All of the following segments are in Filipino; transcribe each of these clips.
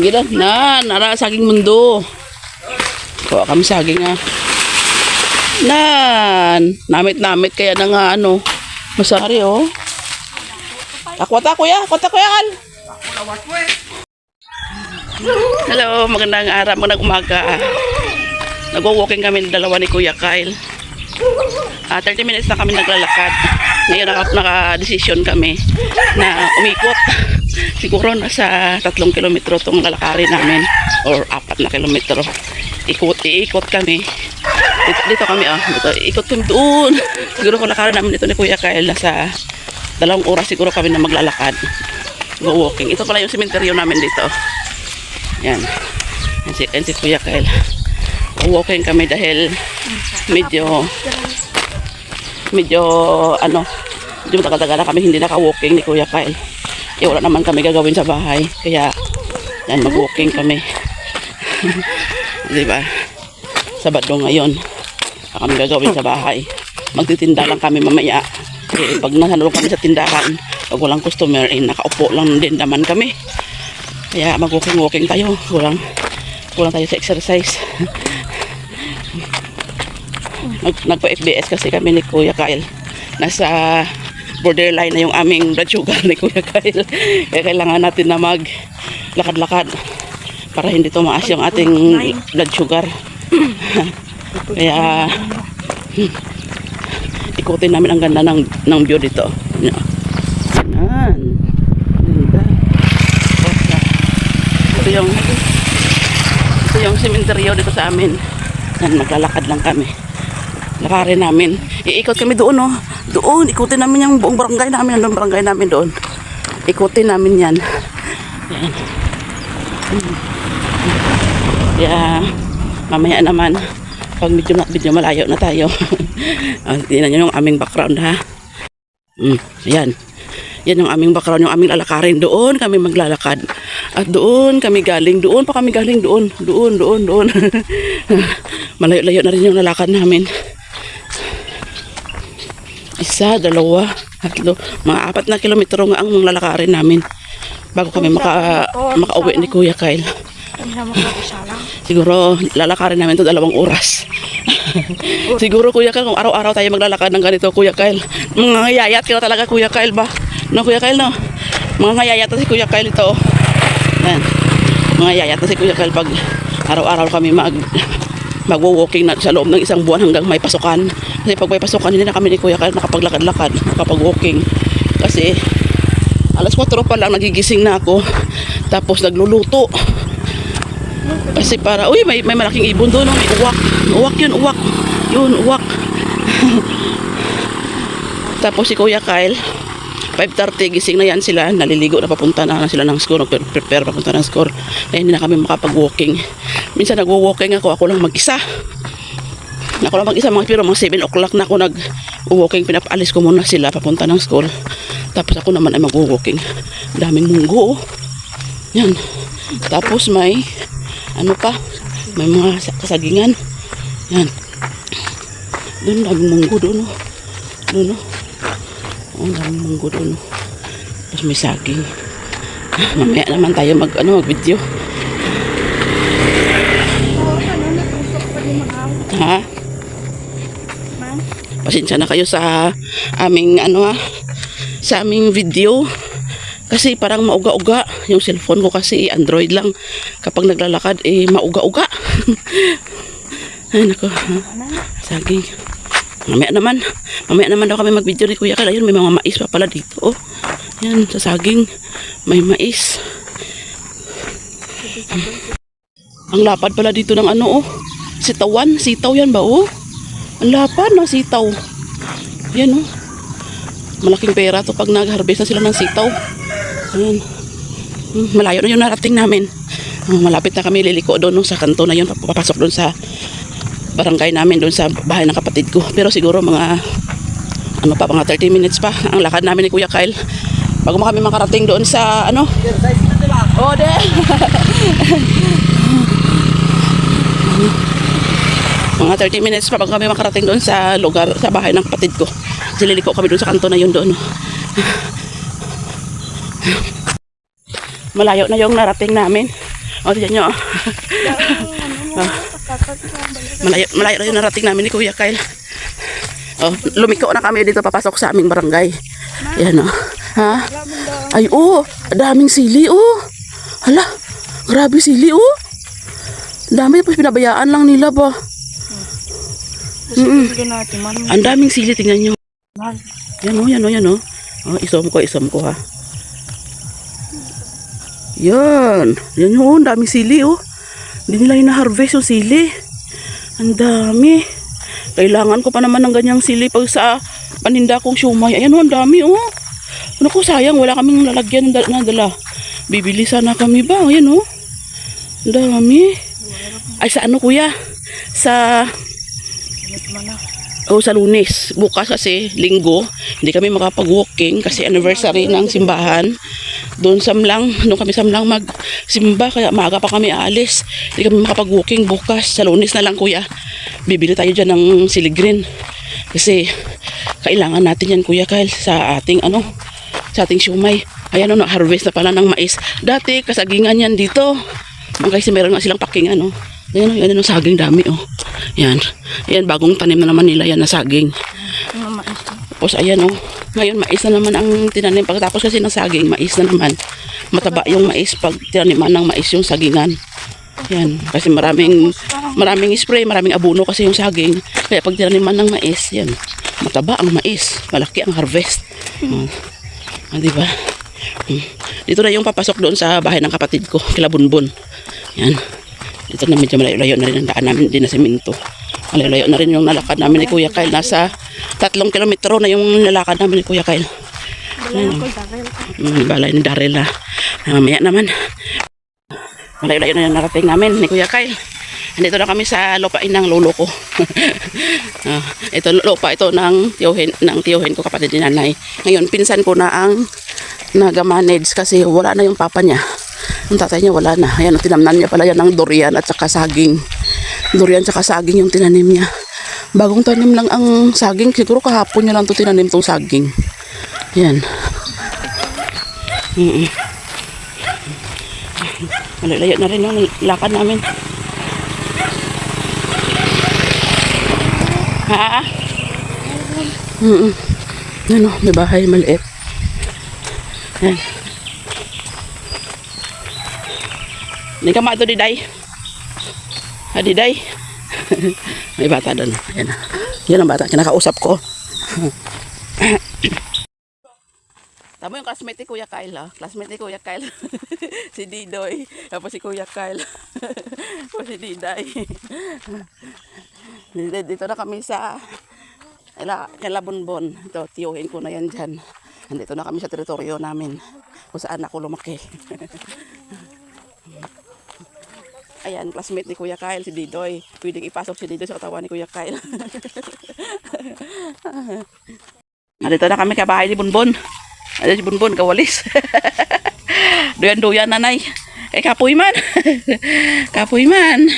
Gila na, nara saging mundo. Kuha kami saging nga. Nan, namit-namit kaya na nga ano. Masari oh. Akwata kuya kal. Hello, magandang araw, magandang umaga. Nagwo-walking kami ng dalawa ni Kuya Kyle. 30 minutes na kami naglalakad. Ngayon naka-decision kami na umikot. Siguro nasa 3 kilometro itong lalakarin namin or 4 na kilometro. Iikot kami. Dito kami ikot kami doon. Siguro kung lakarin namin dito ni Kuya Kyle nasa 2 oras siguro kami na maglalakad. Go walking. Ito pala yung sementeryo namin dito. Yan. Yan si Kuya Kyle. Walking kami dahil medyo matagal-tagal na kami hindi naka-walking ni Kuya Kyle. Wala naman kami gagawin sa bahay. Kaya yan, mag-walking kami. Diba? Sabado ngayon. Kami gagawin sa bahay. Magtitinda lang kami mamaya. Pag nasanalo kami sa tindahan, pag walang customer, nakaupo lang din naman kami. Kaya mag-walking tayo. Kulang tayo sa exercise. Nagpa-FBS kasi kami ni Kuya Kyle. Nasa borderline na yung aming blood sugar ni Kuya Kyle. Kaya kailangan natin na maglakad-lakad para hindi tumaas yung ating blood sugar. Kaya ikutin namin ang ganda ng view dito. Yan. Ganda. Ito yung sementeryo dito sa amin. Yan, maglalakad lang kami. Lakarin namin. Iikot kami doon, oh. Doon, ikutin namin yung buong barangay namin. Ang barangay namin doon. Ikutin namin yan. Yan. Kaya, mamaya naman, pag medyo malayo na tayo. Tingnan nyo yung aming background, ha. Yan. Yan yung aming background, yung aming lalakarin. Doon kami maglalakad. At doon kami galing. Doon pa kami galing. Doon. Malayo-layo na rin yung lalakad namin. 1, 2, 3, mga 4 na kilometro nga ang lalakarin namin bago kami makauwi ni Kuya Kyle. Siguro lalakarin namin ito 2 oras. Siguro Kuya Kyle, kung araw-araw tayo maglalakad ng ganito, Kuya Kyle, mga ngayayat ka talaga Kuya Kyle ba? No Kuya Kyle, no? Mga ngayayat na si Kuya Kyle ito. Yan. Mga ngayayat na si Kuya Kyle pag araw-araw kami magwo-walking na sa loob ng 1 buwan hanggang may pasukan. Kasi pag may pasukan, hindi na kami ni Kuya Kyle nakapaglakad-lakad, nakapag-walking. Kasi alas 4 pa lang nagigising na ako. Tapos nagluluto. Kasi para, uy, may malaking ibon doon, may uwak. Yun, uwak. Tapos si Kuya Kyle, 5:30 gising na yan sila, naliligo na papunta na sila ng school, prepare papunta ng school. Kaya hindi na kami makapag-walking. Minsan nagwo-walking ako lang mag-isa. Pero mga 7 o'clock na ako nag-walking, pinapaalis ko muna sila papunta ng school. Tapos ako naman ay mag-walking. Daming munggo. Yan. Tapos may may mga kasagingan. Yan. Doon daming munggo doon. Daming munggo doon. Tapos may saging. Mamaya naman tayo mag-video. Ha? Pasensya na kayo sa aming sa aming video kasi parang mauga-uga yung cellphone ko kasi Android lang. Kapag naglalakad mauga-uga. Ay nako, saging. Mamaya naman daw kami mag-video ni Kuya Kyle. Ayun, may mga mais pa pala dito, oh. Yan, sa saging may mais. Ang lapad pala dito ng sitaw yan ba, oh. Ang lapad ng sitaw. Yan, oh. Malaking pera to pag nag-harvest na sila ng sitaw. Ayan. Malayo na yung narating namin. Malapit na kami liliko doon sa kanto na yun. Papasok doon sa barangay namin, doon sa bahay ng kapatid ko. Pero siguro mga 30 minutes pa ang lakad namin ni Kuya Kyle bago kami makarating doon sa mga 30 minutes pa bago kami makarating doon sa lugar, sa bahay ng kapatid ko. Sililiko kami doon sa kanto na yun doon. Malayo na yung narating namin. O, diyan nyo. Malayo, malayo na yung narating namin ni Kuya Kyle. Oh, lumiko na kami dito papasok sa aming barangay. Ayan o. Ha? Ay, oh, daming sili, oh. Hala, grabe sili, oh. Dami, tapos pinabayaan lang nila ba. Ang daming sili, tingnan nyo. Yan o, yan o, yan o. Oh, isom ko ha. Yan. Yan o, ang daming sili, oh. Hindi nila ina-harvest yung sili. Ang dami. Kailangan ko pa naman ng ganyang sili pag sa paninda kong siumay. Ayan o, ang dami o. Ano ko, sayang, wala kaming lalagyan na dala. Bibili sana kami ba? Ayan o. Ang dami. Ay, sa ano kuya? Sa Lunes. Bukas kasi, linggo. Hindi kami makapag-walking kasi anniversary ng simbahan. Doon kami samlang magsimba. Kaya maaga pa kami aalis. Hindi kami makapag-walking bukas. Sa Lunes na lang kuya. Bibili tayo dyan ng siligrin. Kasi kailangan natin yan kuya Kyle sa ating siumay. Ayan o, na-harvest na pala ng mais. Dati kasagingan yan dito. Kasi meron nga silang paking ano. Ayan o, yan o, saging dami o. Yan. Ayan, bagong tanim na naman nila yan na saging. Tapos ayan o. Ngayon mais na naman ang tinanim. Pagkatapos kasi ng saging, mais na naman. Mataba yung mais pag tinaniman ng mais yung sagingan. Yan, kasi maraming spray, maraming abono kasi yung saging. Kaya pag tinaniman ng mais, yan, mataba ang mais, malaki ang harvest. Diba? Dito na yung papasok doon sa bahay ng kapatid ko, kila Bunbun. Yan. Dito na medyo malayo-layo na rin ang daan namin, hindi na siminto. Malayo-layo na rin yung nalakad namin ni Kuya Kyle. Nasa 3 kilometro na yung nalakad namin ni Kuya Kyle. Balay ni Daryl na. Mamaya naman. Malayo-layo na yung narating namin ni Kuya Kyle. Nandito na kami sa lupain ng lolo ko. Ito lupa ito ng tiyuhin ko, kapatid ni nanay. Ngayon pinsan ko na ang nagamanage kasi wala na yung papa niya. Yung tatay niya wala na. Ayan, tinamnan niya pala yan ng durian at saka saging. Durian at saka saging yung tinanim niya. Bagong tanim lang ang saging. Siguro kahapon niya lang ito tinanim tong saging. Yan. Malayo na rin yung lakad namin. Ha? Ano, may bahay maliit. Yan. Hindi ka mato, Diday. Ha, Diday? May bata doon. Yan. Yan ang bata. Kinakausap ko. Tama yung classmate ni Kuya Kyle, ha? Classmate ni Kuya Kyle. Si Didoy. Tapos si Kuya Kyle. Tapos si Diday. Dito na kami sa kila Bunbun. Ito, tiyuhin ko na yan dyan. Nandito na kami sa teritoryo namin. Kung saan ako lumaki. Ayan, classmate ni Kuya Kyle, si Didoy. Pwedeng ipasok si Didoy sa katawan ni Kuya Kyle. Nandito na kami kabahay ni Bunbun. Ayan si Bunbun, kawalis. Duyan-duyan nanay. Kapoy man. Kapoy man.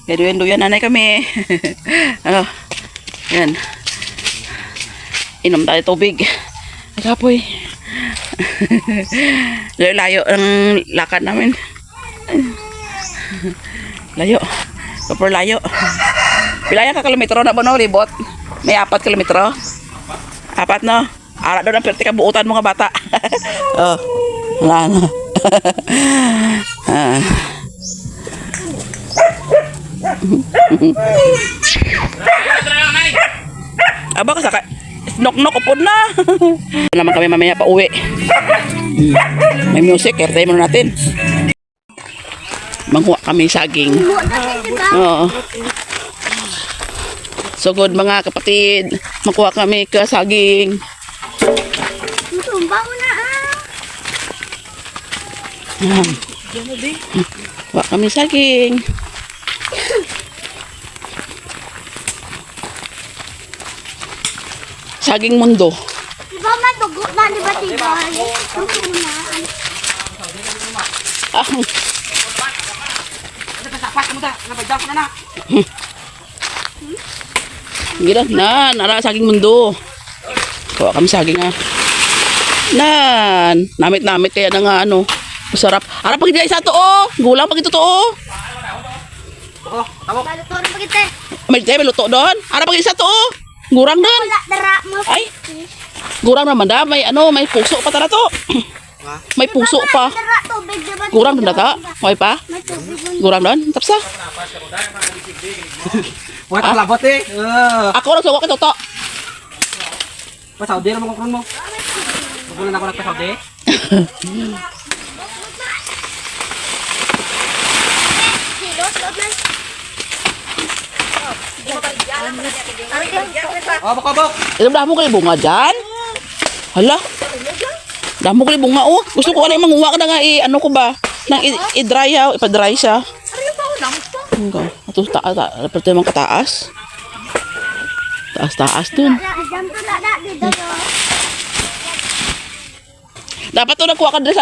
Duyan-duyan nanay kami. Yan. Inom tayo tubig. Kapoy. Layo ang lakad namin. Layo. Super layo. Pilaya ka kilometro na ba no, libot? May 4 kilometro? 4 no? Ara doon ang perti kabuutan mga bata. Oh, wala na. Aba ka saka nok-nok upod na. Naman kami mamaya pa uwi. May music, kaya mo natin. Manghuwa kami saging. Oo. So good mga kapatid. Makuha kami ka saging. Kuha kami saging. Saging mundo. Diba madugo na, diba tibay? Ah. Gila na, nara saging mundo. Kuha kami saging ha. Nan, namit-namit kaya na nga ano. Masarap. Ara pag isa to oh. Gulang pag ito to oh. Oh, tawag. Balutuan pa kita. May luto doon. Ara pag isa to oh. Gurang doon. Wala, dara mo. Ay. Gurang naman da. May may puso pa tara to. Ha? May puso pa. Dara, tubig diba? Gurang doon data. May pa. May tubig doon. Gurang doon. Tapsa. Huwag kalabot eh. Ako lang suwak ito to. Pa Saudi ra mo mo. Magulan ako nagpa Saudi. Silot, silot na. Oh, bakabok. Ito damo kay bunga dyan. Hala. Damo kay bunga oh. Gusto ko ano manguha ka na nga ano ko ba? Nang i-dry ha, ipa-dry siya. Hanggang. Ito dapat naman kataas. Taas dun. Jam to na dito do. Dapat to nagkuha ka dres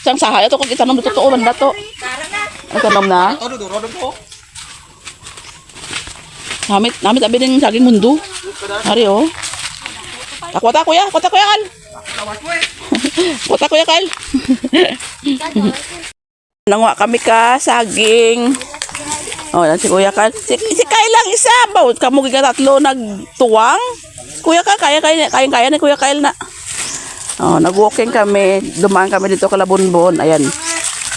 sang sahay ato kung itanom dito to banda to. Ang tanom na. Oh, duro po. Namit abi din saging mundo. Ari oh. Takwata kuya kal. Tawag mo eh. Kwata kuya kal. Nangwa kami ka saging. Oh, yan si Kuya Kyle. Si Kyle lang isa. Bawat kamo giga tatlo nagtuwang. Kuya Kyle, kaya ni Kuya Kyle na. Oh, nag-walking kami. Dumaan kami dito kala Bonbon. Ayan.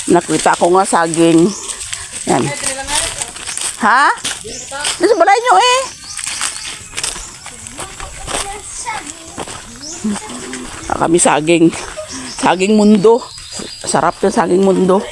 Nakita ko nga saging. Yan. Ha? Dito balay nyo eh. Kami saging. Saging mundo. Sarap yung saging mundo.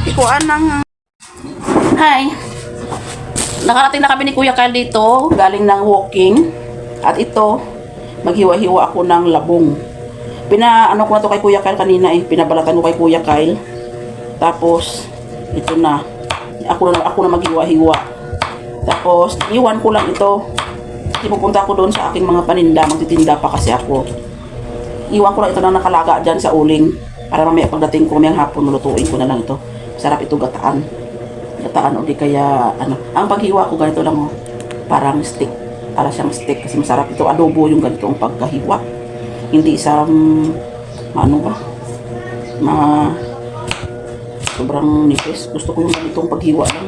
Ikuan ng... Hi! Nakarating na kami ni Kuya Kyle dito, galing ng walking. At ito, maghiwa-hiwa ako ng labong. Ano ko na to kay Kuya Kyle kanina eh, pinabalatan ko kay Kuya Kyle. Tapos, ito na. Ako na maghiwa-hiwa. Tapos, iwan ko lang ito. Pupunta ko doon sa aking mga paninda, magtitinda pa kasi ako. Iwan ko lang ito na nakalaga dyan sa uling. Para mamaya pagdating ko, mamayang hapon, lulutuin ko na lang ito. Sarap ito gataan. Gataan o di kaya ano. Ang paghiwa ko ganito lang oh. Parang steak. Para siyang steak kasi masarap ito. Adobo yung ganitong pagkahiwa. Hindi isang ano ba? Sobrang nipis. Gusto ko yung ganitong paghiwa lang.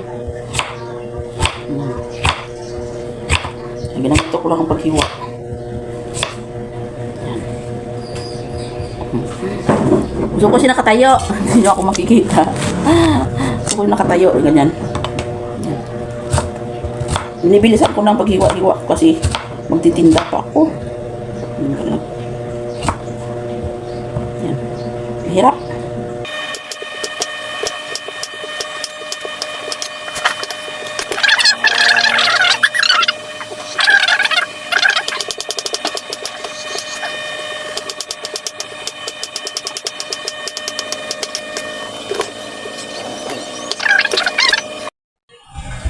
Ginagito ko lang ang paghiwa. Gusto ko siya nakatayo. Hindi ako makikita. Gusto ko yung nakatayo. Ganyan. Binibilisan ko ng paghiwa-hiwa kasi magtitinda pa ako. Yan. Hirap.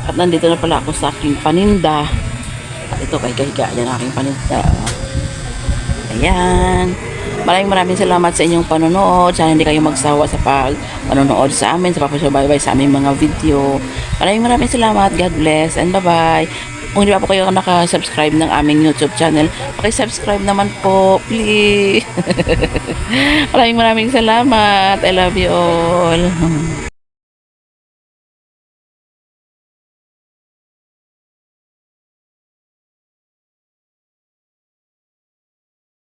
At nandito na pala ako sa aking paninda. At ito kay kahiga yan aking paninda. Ayan. Maraming salamat sa inyong panonood. Sana hindi kayo magsawa sa panonood sa amin, sa pagpapasubaybay sa aming mga video. Maraming salamat. God bless and bye-bye. Kung hindi pa po kayo nakasubscribe ng aming YouTube channel, pakisubscribe naman po, please. Maraming salamat. I love you all.